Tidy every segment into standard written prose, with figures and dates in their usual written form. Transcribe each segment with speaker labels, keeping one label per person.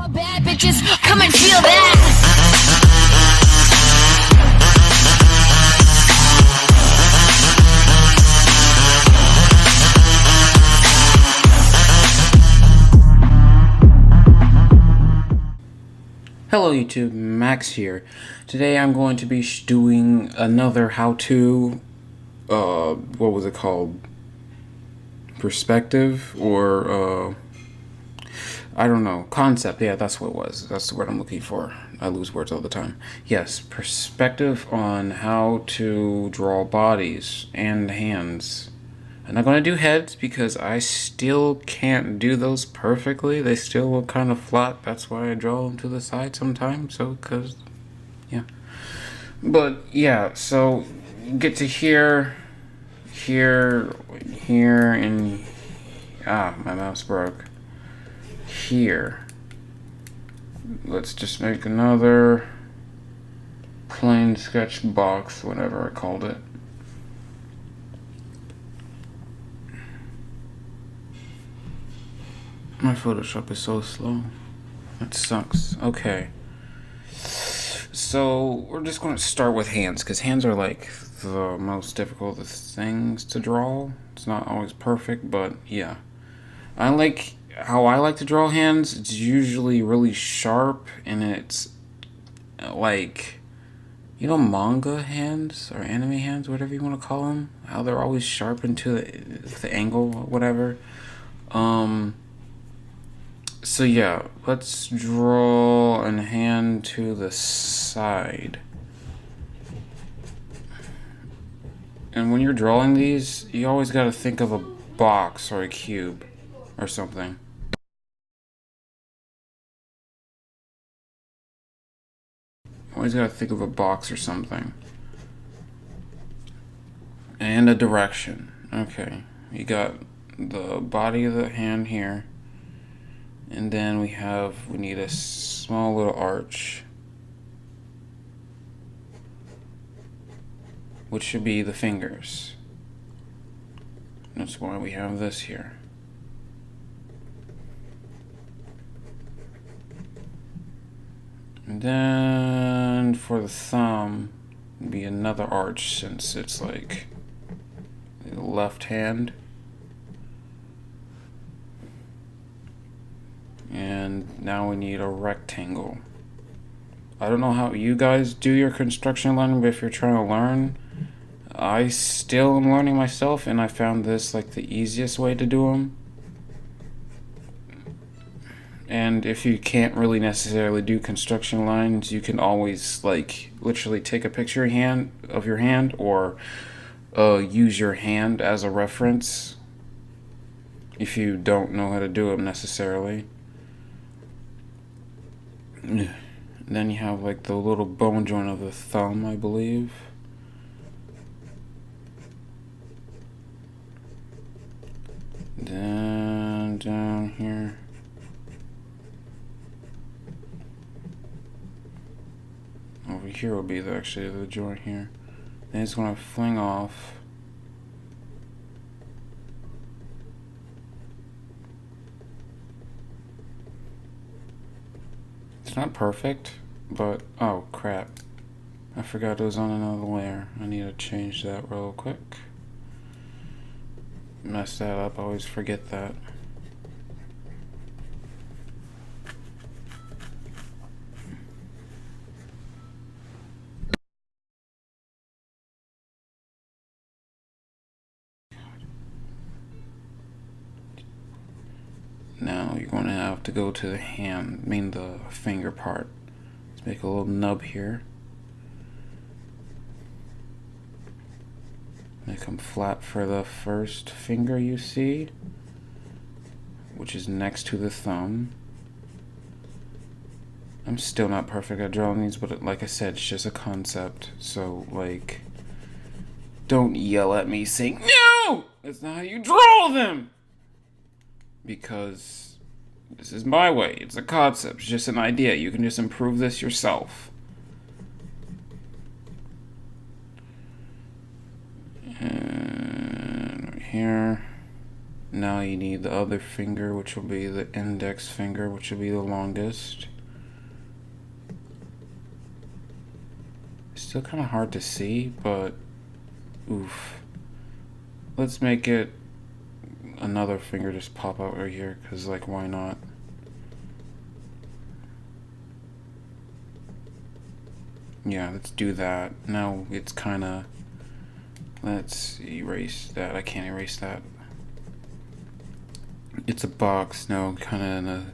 Speaker 1: my bad bitches, come and feel that.
Speaker 2: Hello YouTube, Max here. Today I'm going to be doing another how-to, what was it called? Perspective, or, I don't know, concept. Yeah, that's what it was. That's the word I'm looking for. I lose words all the time. Yes, perspective on how to draw bodies and hands. I'm not going to do heads because I still can't do those perfectly. They still look kind of flat. That's why I draw them to the side sometimes. So, because, yeah. But, yeah, so get to here, and, my mouse broke. Here. Let's just make another plain sketch box, whatever I called it. My Photoshop is so slow. That sucks. Okay. So, we're just going to start with hands, because hands are like the most difficult of things to draw. It's not always perfect, but yeah. How I like to draw hands, it's usually really sharp, and it's like, you know, manga hands, or anime hands, whatever you want to call them? How they're always sharp into the angle, whatever. So yeah, let's draw a hand to the side. And when you're drawing these, you always got to think of a box or a cube or something. Always got to think of a box or something. And a direction. Okay, you got the body of the hand here. And then we need a small little arch, which should be the fingers. That's why we have this here. And then for the thumb, it'd be another arch since it's like the left hand. And now we need a rectangle. I don't know how you guys do your construction learning, but if you're trying to learn, I still am learning myself, and I found this like the easiest way to do them. And if you can't really necessarily do construction lines, you can always like literally take a picture of your hand, or use your hand as a reference if you don't know how to do them necessarily. Then you have like the little bone joint of the thumb, I believe. Then down here. Over here will be actually the joint here. Then it's going to fling off. It's not perfect, but oh crap. I forgot it was on another layer. I need to change that real quick. Mess that up, I always forget that. Now you're going to have to go to the hand, the finger part. Let's make a little nub here. Make them flat for the first finger you see, which is next to the thumb. I'm still not perfect at drawing these, but like I said, it's just a concept. So like, don't yell at me saying, "No! That's not how you draw them!" Because this is my way. It's a concept. It's just an idea. You can just improve this yourself. And right here. Now you need the other finger, which will be the index finger, which will be the longest. Still kind of hard to see, but oof. Let's make it another finger just pop out right here, because, like, why not? Yeah, let's do that. Now it's kind of... Let's erase that. I can't erase that. It's a box now, kind of in a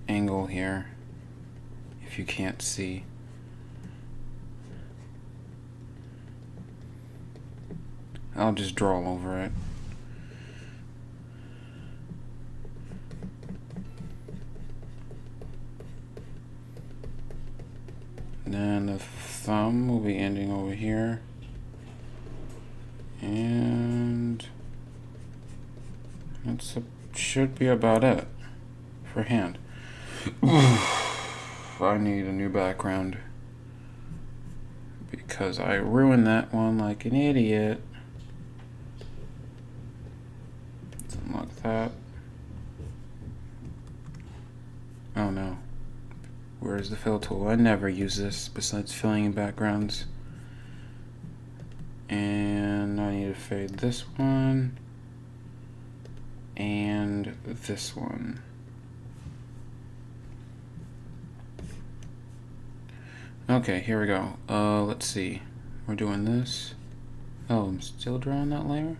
Speaker 2: angle here, if you can't see. I'll just draw over it. Then the thumb will be ending over here. And that should be about it for hand. I need a new background because I ruined that one like an idiot. Let's unlock that. Oh no. Where's the fill tool? I never use this besides filling in backgrounds. And I need to fade this one and this one. Okay, here we go. Let's see. We're doing this. Oh, I'm still drawing that layer?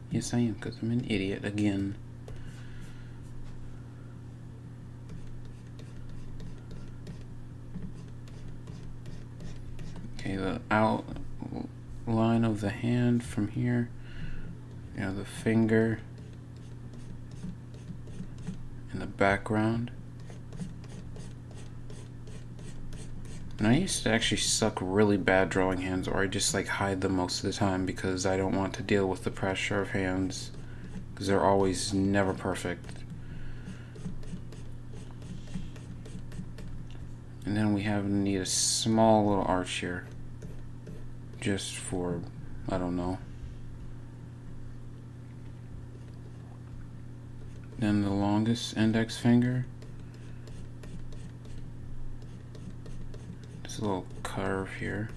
Speaker 2: Yes, I am, because I'm an idiot again. Okay, the outline of the hand from here. You know, the finger in the background. And I used to actually suck really bad drawing hands, or I just like hide them most of the time because I don't want to deal with the pressure of hands, because they're always never perfect. And then we need a small little arch here, just for, I don't know. Then the longest index finger. Just a little curve here.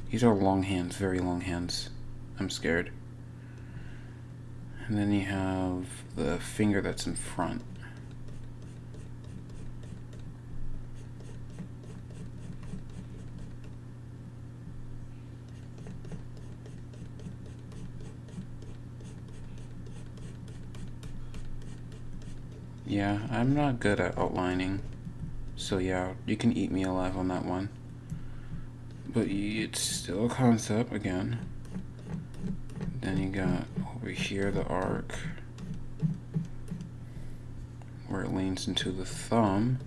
Speaker 2: These are long hands, very long hands. I'm scared. And then you have the finger that's in front. Yeah, I'm not good at outlining, so yeah, you can eat me alive on that one. But it's still a concept again. Then you got over here the arc, where it leans into the thumb.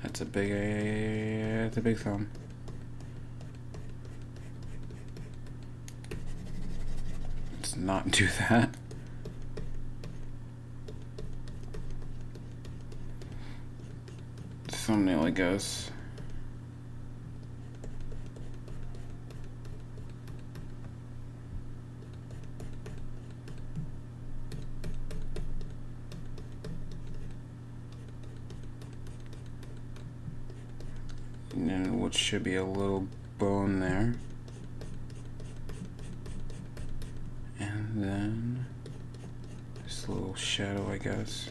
Speaker 2: That's a big thumb. Let's not do that. Thumbnail, I guess. And then what should be a little bone there. And then this little shadow, I guess.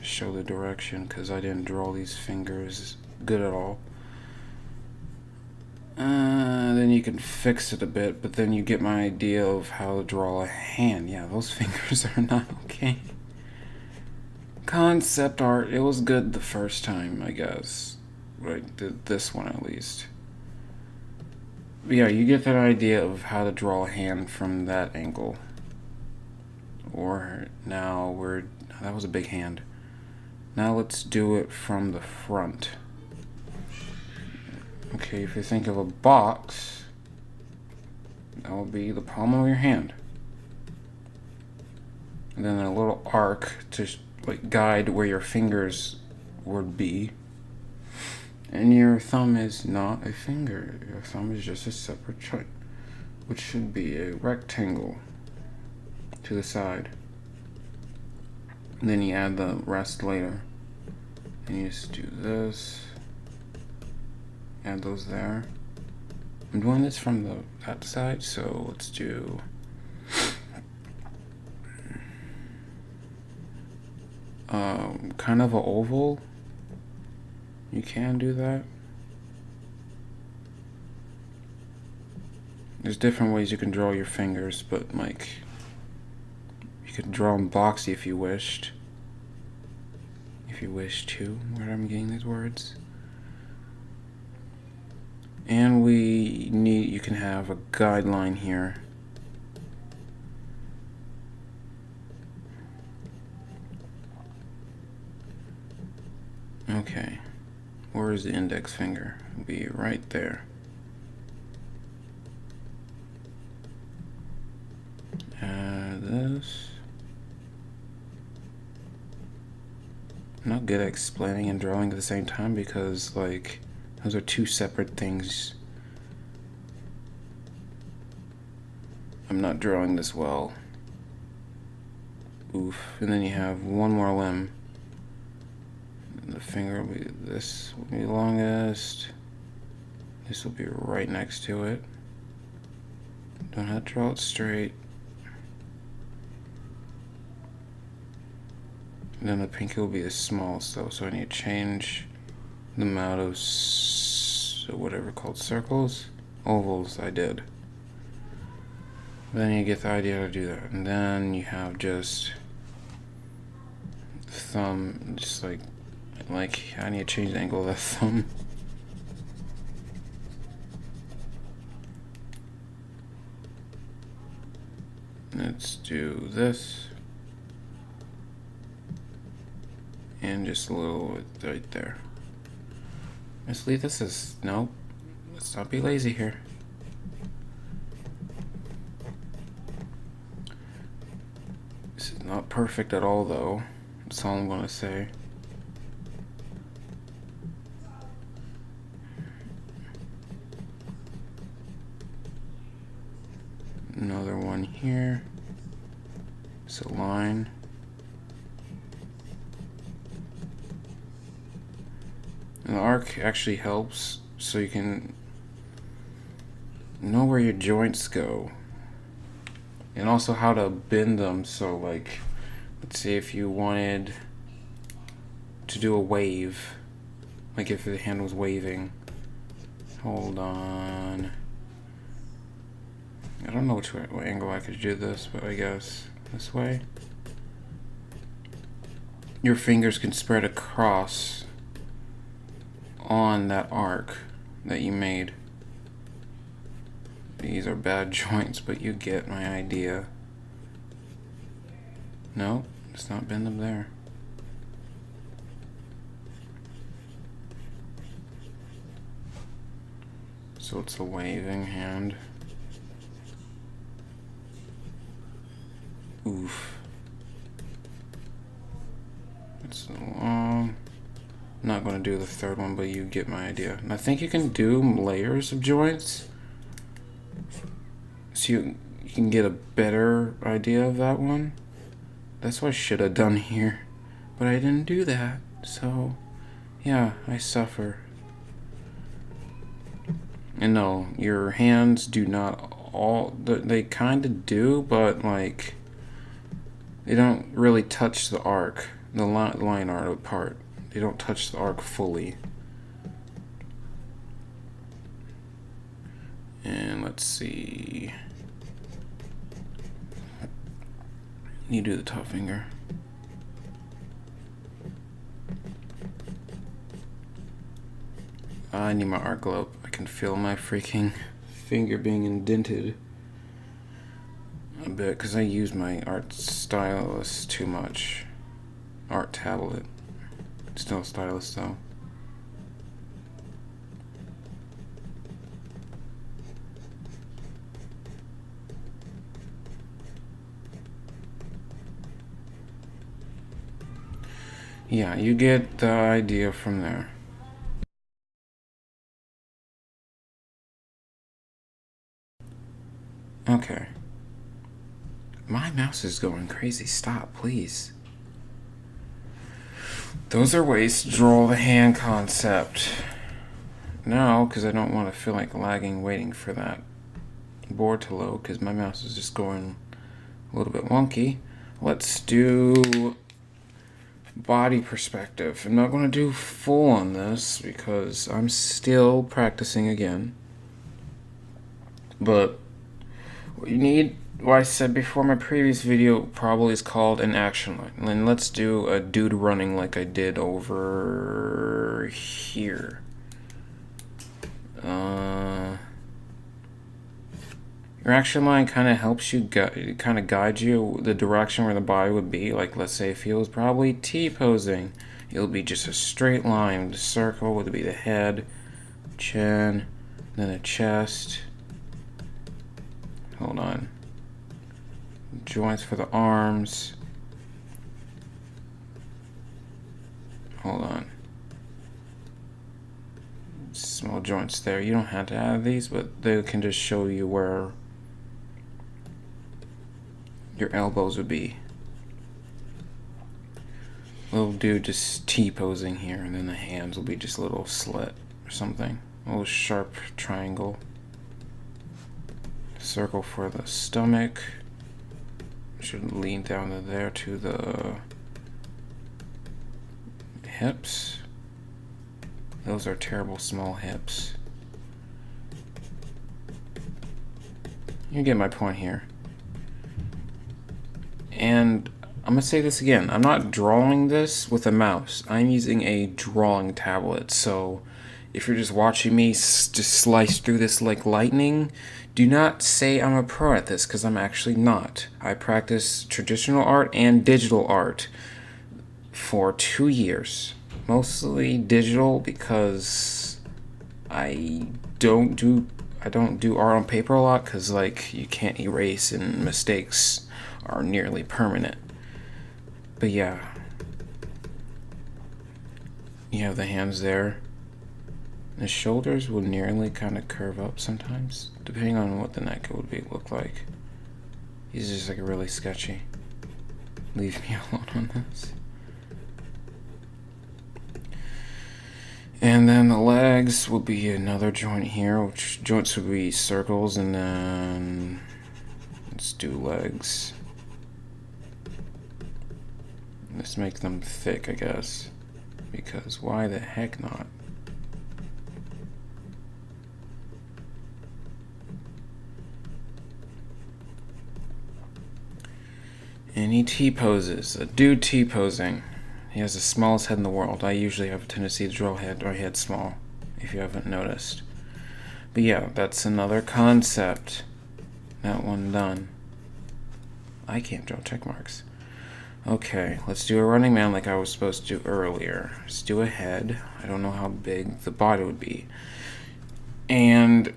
Speaker 2: Show the direction, because I didn't draw these fingers good at all. Then you can fix it a bit, but then you get my idea of how to draw a hand. Yeah, those fingers are not okay. Concept art, it was good the first time, I guess. Right, this one at least. But yeah, you get that idea of how to draw a hand from that angle. Or now that was a big hand. Now let's do it from the front. Okay, if you think of a box, that will be the palm of your hand. And then a little arc to like guide where your fingers would be. And your thumb is not a finger. Your thumb is just a separate joint, which should be a rectangle to the side. And then you add the rest later. And you just do this. Add those there. I'm doing this from that side, so let's do kind of an oval. You can do that. There's different ways you can draw your fingers, but like you could draw them boxy if you wished. If you wish to, where I'm getting these words. And you can have a guideline here. Okay, where is the index finger? It'll be right there. Add this. I'm not good at explaining and drawing at the same time because, like, those are two separate things. I'm not drawing this well. Oof. And then you have one more limb. And the finger will be, this will be longest. This will be right next to it. Don't have to draw it straight. And then the pinky will be the smallest though, so I need to change the amount of whatever called circles, ovals I did. Then you get the idea how to do that. And then you have just the thumb, just like I need to change the angle of that thumb. Let's do this. And just a little bit right there. Let's leave this as, nope. Let's not be lazy here. This is not perfect at all though. That's all I'm gonna say. Another one here. It's a line. And the arc actually helps so you can know where your joints go. And also how to bend them. So like, let's say if you wanted to do a wave, like if the hand was waving. Hold on. I don't know what angle I could do this, but I guess this way. Your fingers can spread across on that arc that you made. These are bad joints, but you get my idea. No, let's not bend them there. So it's a waving hand. Oof. It's long. I'm not going to do the third one, but you get my idea. And I think you can do layers of joints, so you can get a better idea of that one. That's what I should have done here, but I didn't do that. So, yeah, I suffer. And no, your hands do not all, they kind of do, but like, they don't really touch the arc, the line art part. They don't touch the arc fully. And let's see. You do the top finger. I need my art glove. I can feel my freaking finger being indented a bit because I use my art stylus too much. Art tablet. Still a stylus though. Yeah, you get the idea from there. mouse is going crazy. Stop, please. Those are ways to draw the hand concept. Now, because I don't want to feel like lagging waiting for that board to load, because my mouse is just going a little bit wonky, let's do body perspective. I'm not going to do full on this because I'm still practicing again. But what you need, what I said before, my previous video probably is called an action line. And let's do a dude running like I did over here. Your action line kind of helps you, kind of guides you the direction where the body would be. Like, let's say if he was probably T-posing, it'll be just a straight line. The circle would be the head, chin, then the chest. Hold on. Joints for the arms. Hold on. Small joints there. You don't have to add these, but they can just show you where your elbows would be. We'll do just T-posing here, and then the hands will be just a little slit or something. A little sharp triangle. Circle for the stomach. Should lean down to there to the hips. Those are terrible small hips. You get my point here. And I'm going to say this again. I'm not drawing this with a mouse. I'm using a drawing tablet. So if you're just watching me just slice through this like lightning, do not say I'm a pro at this, because I'm actually not. I practice traditional art and digital art for 2 years. Mostly digital because I don't do art on paper a lot, because like you can't erase and mistakes are nearly permanent. But yeah, you have the hands there. The shoulders will nearly kind of curve up sometimes, depending on what the neck would look like. These are just like really sketchy. Leave me alone on this. And then the legs will be another joint here, which joints would be circles, and then let's do legs. Let's make them thick, I guess, because why the heck not? Any T-poses. A dude T-posing. He has the smallest head in the world. I usually have a tendency to draw my head small, if you haven't noticed. But yeah, that's another concept. That one done. I can't draw check marks. Okay, let's do a running man like I was supposed to do earlier. Let's do a head. I don't know how big the body would be. And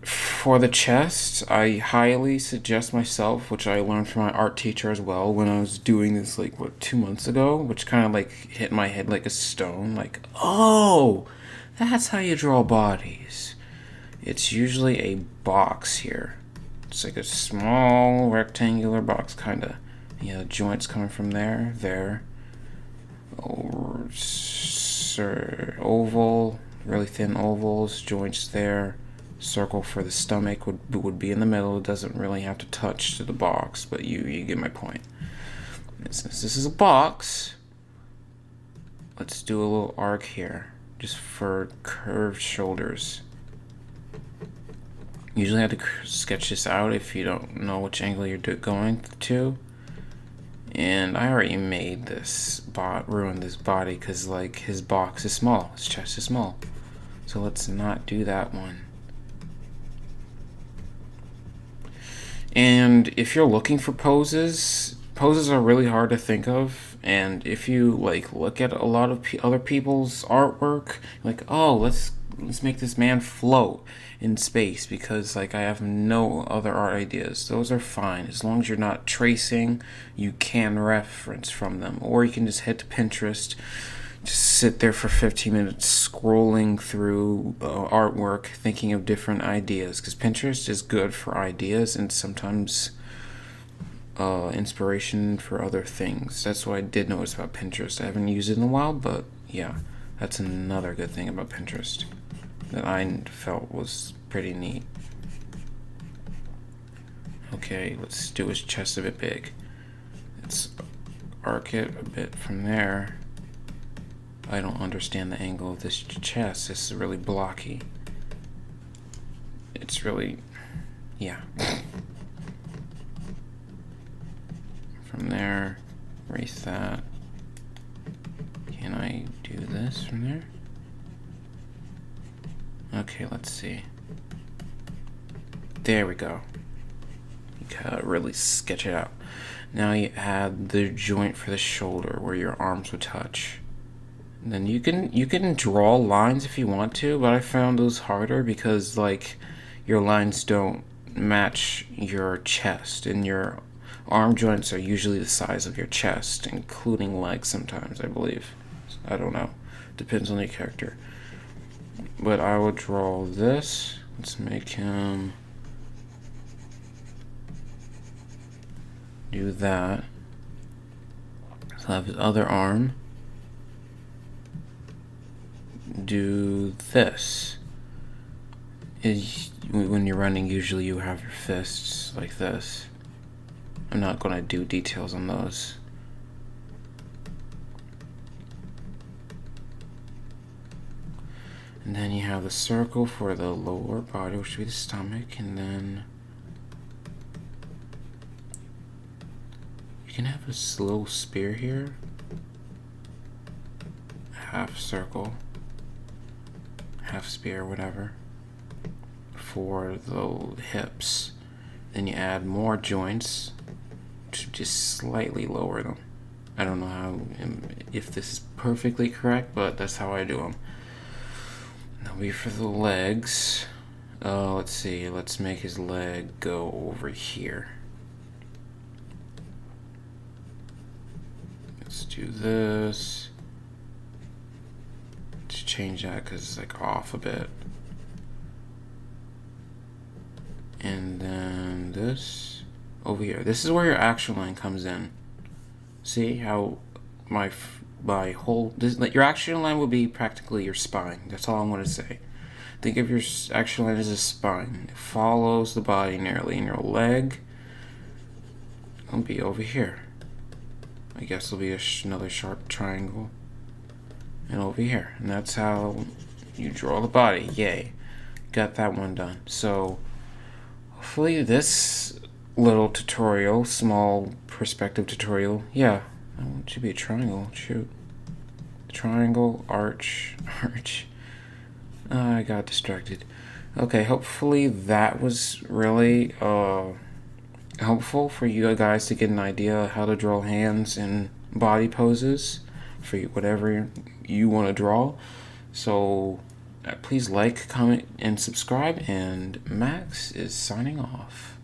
Speaker 2: for the chest, I highly suggest myself, which I learned from my art teacher as well when I was doing this like 2 months ago, which kind of like hit my head like a stone, like, oh, that's how you draw bodies. It's usually a box here. It's like a small rectangular box, kind of. Yeah, joints coming from there, oval, really thin ovals, joints there. Circle for the stomach would be in the middle. It doesn't really have to touch to the box, but you get my point. Since this is a box, let's do a little arc here, just for curved shoulders. Usually I have to sketch this out if you don't know which angle you're going to. And I already made this ruined this body because like his box is small, his chest is small. So let's not do that one. And if you're looking for poses are really hard to think of. And if you like look at a lot of other people's artwork, like, oh, let's make this man float in space because like I have no other art ideas. Those are fine as long as you're not tracing. You can reference from them, or you can just head to Pinterest, just sit there for 15 minutes scrolling through artwork, thinking of different ideas, because Pinterest is good for ideas, and sometimes inspiration for other things. That's what I did notice about Pinterest. I haven't used it in a while, but yeah, that's another good thing about Pinterest that I felt was pretty neat. Okay, let's do his chest a bit big. Let's arc it a bit from there. I don't understand the angle of this chest. This is really blocky. It's really, yeah. From there, erase that. Can I do this from there? Okay, let's see. There we go. You gotta really sketch it out. Now you add the joint for the shoulder where your arms would touch. And then you can draw lines if you want to, but I found those harder because like your lines don't match your chest, and your arm joints are usually the size of your chest, including legs sometimes, I believe. I don't know. Depends on your character. But I will draw this. Let's make him do that. So I have his other arm. Do this. When you're running, usually you have your fists like this. I'm not going to do details on those. And then you have the circle for the lower body, which would be the stomach, and then you can have a slow spear here. Half circle, half spear, whatever, for the hips. Then you add more joints to just slightly lower them. I don't know how, if this is perfectly correct, but that's how I do them. That'll be for the legs. Let's see, let's make his leg go over here. Let's do this. Let's change that because it's like off a bit. And then this over here. This is where your action line comes in. See how my whole your action line will be practically your spine. That's all I'm going to say. Think of your action line as a spine. It follows the body nearly, and your leg will be over here. I guess it'll be another sharp triangle, and over here. And that's how you draw the body. Yay, got that one done. So hopefully this little tutorial, small perspective tutorial, yeah, it should be a triangle. Shoot, triangle, arch. I got distracted. Okay, hopefully that was really helpful for you guys to get an idea of how to draw hands and body poses for whatever you want to draw. So please like, comment, and subscribe, and Max is signing off.